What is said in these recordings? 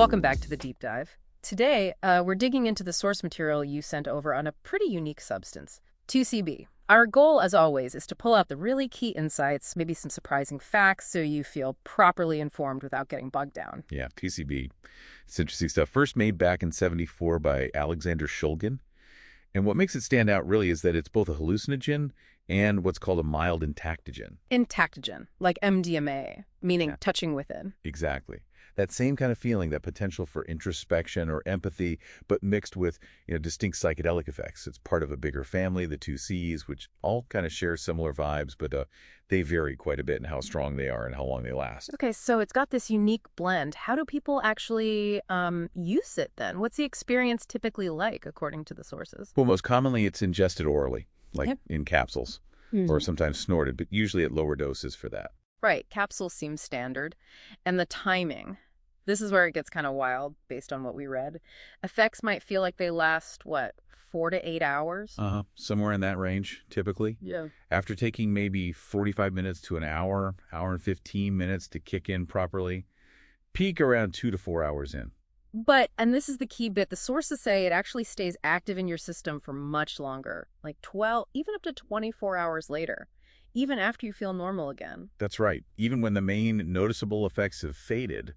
Welcome back to the deep dive. Today, we're digging into the source material you sent over on a pretty unique substance, 2C-B. Our goal, as always, is to pull out the really key insights, maybe some surprising facts, so you feel properly informed without getting bogged down. Yeah, 2C-B. It's interesting stuff. First made back in '74 by Alexander Shulgin. And what makes it stand out really is that it's both a hallucinogen and what's called a mild entactogen. Entactogen, like MDMA, meaning Yeah. touching within. Exactly. That same kind of feeling, that potential for introspection or empathy, but mixed with, distinct psychedelic effects. It's part of a bigger family, the 2Cs, which all kind of share similar vibes, but they vary quite a bit in how strong they are and how long they last. Okay, so it's got this unique blend. How do people actually use it then? What's the experience typically like, according to the sources? Well, most commonly it's ingested orally, like Yep. in capsules, or sometimes snorted, but usually at lower doses for that. Right, capsules seem standard. And the timing. This is where it gets kind of wild, based on what we read. Effects might feel like they last, what, 4 to 8 hours? Somewhere in that range, typically. Yeah. After taking maybe 45 minutes to an hour and 15 minutes to kick in properly, peak around 2 to 4 hours in. But, and this is the key bit, the sources say it actually stays active in your system for much longer, like 12, even up to 24 hours later, even after you feel normal again. That's right. Even when the main noticeable effects have faded,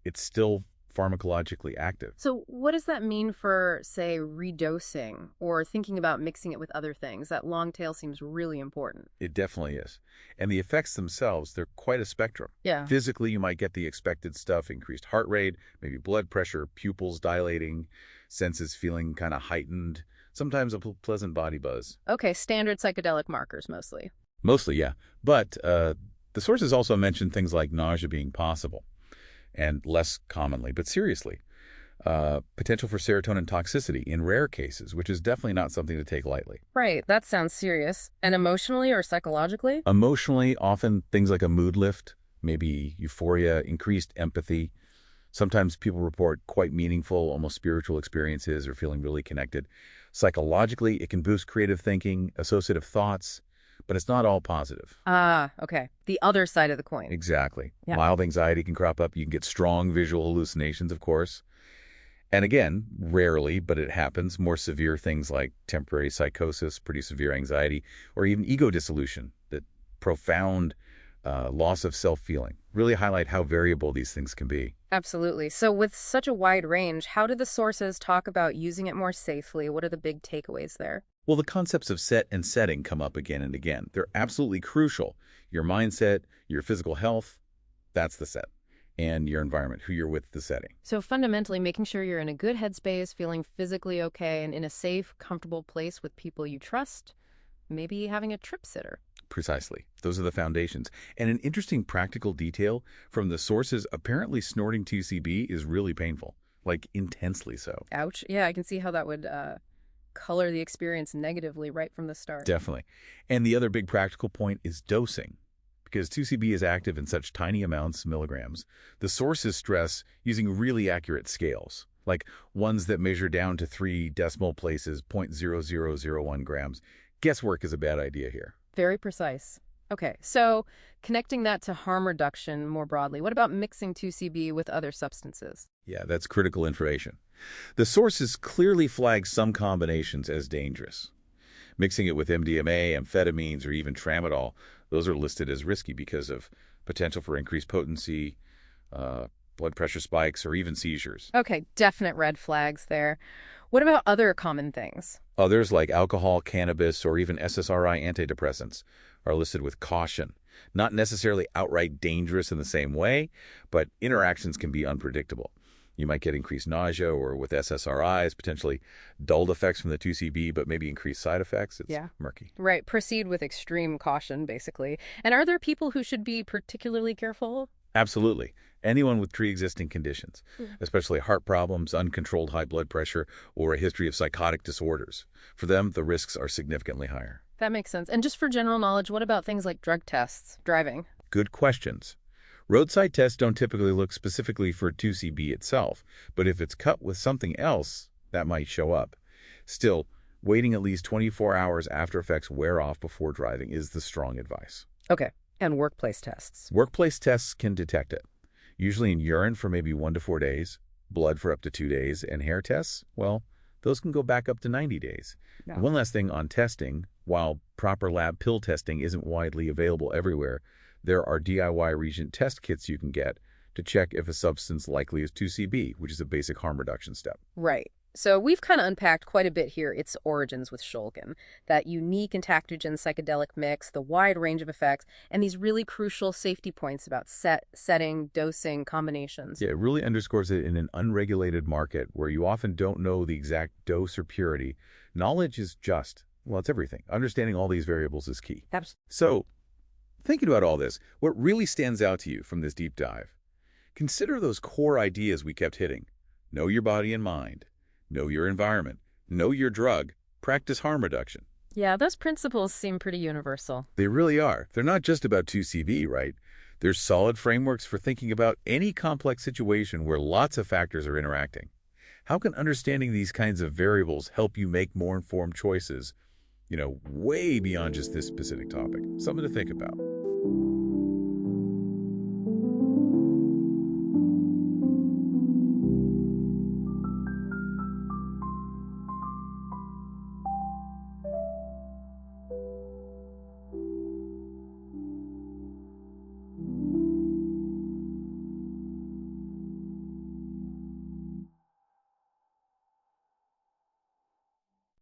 it's still pharmacologically active. So what does that mean for, say, redosing or thinking about mixing it with other things? That long tail seems really important. It definitely is. And the effects themselves, they're quite a spectrum. Yeah. Physically, you might get the expected stuff, increased heart rate, maybe blood pressure, pupils dilating, senses feeling kind of heightened, sometimes a pleasant body buzz. Okay, standard psychedelic markers mostly. Mostly, yeah. But the sources also mention things like nausea being possible, and less commonly, but seriously, potential for serotonin toxicity in rare cases, which is definitely not something to take lightly. Right, that sounds serious. And emotionally or psychologically? Emotionally, often things like a mood lift, maybe euphoria, increased empathy. Sometimes people report quite meaningful, almost spiritual experiences or feeling really connected. Psychologically, it can boost creative thinking, associative thoughts, but it's not all positive. Ah, okay. The other side of the coin. Exactly. Yeah. Mild anxiety can crop up. You can get strong visual hallucinations, of course. And again, rarely, but it happens, more severe things like temporary psychosis, pretty severe anxiety, or even ego dissolution, that profound loss of self-feeling. Really highlight how variable these things can be. Absolutely. So with such a wide range, how do the sources talk about using it more safely? What are the big takeaways there? Well, the concepts of set and setting come up again and again. They're absolutely crucial. Your mindset, your physical health, that's the set. And your environment, who you're with, the setting. So fundamentally, making sure you're in a good headspace, feeling physically okay, and in a safe, comfortable place with people you trust, maybe having a trip sitter. Precisely. Those are the foundations. And an interesting practical detail from the sources, apparently snorting 2C-B is really painful, like intensely so. Ouch. Yeah, I can see how that would color the experience negatively right from the start. Definitely. And the other big practical point is dosing. Because 2C-B is active in such tiny amounts, milligrams, the sources stress using really accurate scales, like ones that measure down to 3 decimal places, 0.0001 grams. Guesswork is a bad idea here. Very precise. Okay, so connecting that to harm reduction more broadly, what about mixing 2C-B with other substances? Yeah, that's critical information. The sources clearly flag some combinations as dangerous. Mixing it with MDMA, amphetamines, or even tramadol, those are listed as risky because of potential for increased potency, blood pressure spikes, or even seizures. Okay, definite red flags there. What about other common things? Others, like alcohol, cannabis, or even SSRI antidepressants, are listed with caution. Not necessarily outright dangerous in the same way, but interactions can be unpredictable. You might get increased nausea, or with SSRIs, potentially dulled effects from the 2C-B, but maybe increased side effects. It's murky. Right, proceed with extreme caution, basically. And are there people who should be particularly careful? Absolutely. Anyone with pre-existing conditions, especially heart problems, uncontrolled high blood pressure, or a history of psychotic disorders. For them, the risks are significantly higher. That makes sense. And just for general knowledge, what about things like drug tests, driving? Good questions. Roadside tests don't typically look specifically for 2C-B itself, but if it's cut with something else, that might show up. Still, waiting at least 24 hours after effects wear off before driving is the strong advice. Okay, and workplace tests. Workplace tests can detect it, usually in urine for maybe 1 to 4 days. Blood for up to 2 days, and hair tests, well, those can go back up to 90 days. No. And one last thing on testing, while proper lab pill testing isn't widely available everywhere, there are DIY reagent test kits you can get to check if a substance likely is 2C-B, which is a basic harm reduction step. Right. So we've kind of unpacked quite a bit here its origins with Shulgin, that unique entheogen psychedelic mix, the wide range of effects, and these really crucial safety points about setting, dosing, combinations. Yeah, it really underscores it in an unregulated market where you often don't know the exact dose or purity. Knowledge is well, it's everything. Understanding all these variables is key. Absolutely. So, thinking about all this, what really stands out to you from this deep dive? Consider those core ideas we kept hitting. Know your body and mind. Know your environment. Know your drug. Practice harm reduction. Yeah, those principles seem pretty universal. They really are. They're not just about 2C-B, right? There's solid frameworks for thinking about any complex situation where lots of factors are interacting. How can understanding these kinds of variables help you make more informed choices, way beyond just this specific topic? Something to think about.